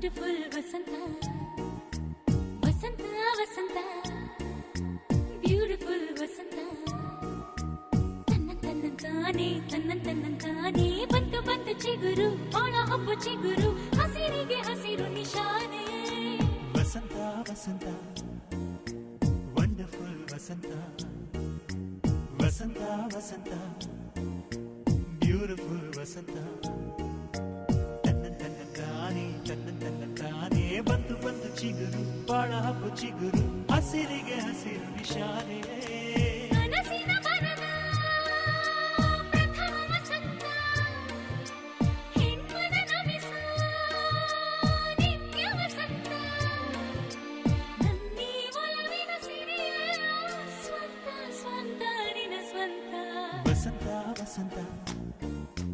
beautiful ವಸಂತ ವಸಂತ ವಸಂತ beautiful ವಸಂತ ತನ್ನಂತಾನೆ ಬಂತು ಬಂತು ಚಿಗುರು ಬಾಳ ಹಬ್ಬು ಚಿಗುರು ಹಸಿರಿಗೆ ಹಸಿರು ನಿಶಾನೆ ವಸಂತ ವಸಂತ ವಂಡರ್ಫುಲ್ ವಸಂತ ವಸಂತ ವಸಂತ ಬ್ಯೂಟಿಫುಲ್ ವಸಂತ ತನ್ನಂತಾನೆ ಬಂತು ಬಂತು ಚಿಗುರು ಬಾಳ ಹಬ್ಬು ಚಿಗುರು ಹಸಿರಿಗೆ ಹಸಿರು ನಿಶಾನೆ ಕನಸಿನ ಬರದ ಪ್ರಥಮ ವಸಂತ ಹೆಣ್ಮನ ನಮಿಸೋ ನಿತ್ಯ ವಸಂತ ನನ್ನಿ ಒಲವಿನ ಸಿರಿಯ ಸ್ವಂತ ಸ್ವಂತ ನಿನ ಸ್ವಂತ ವಸಂತ ವಸಂತ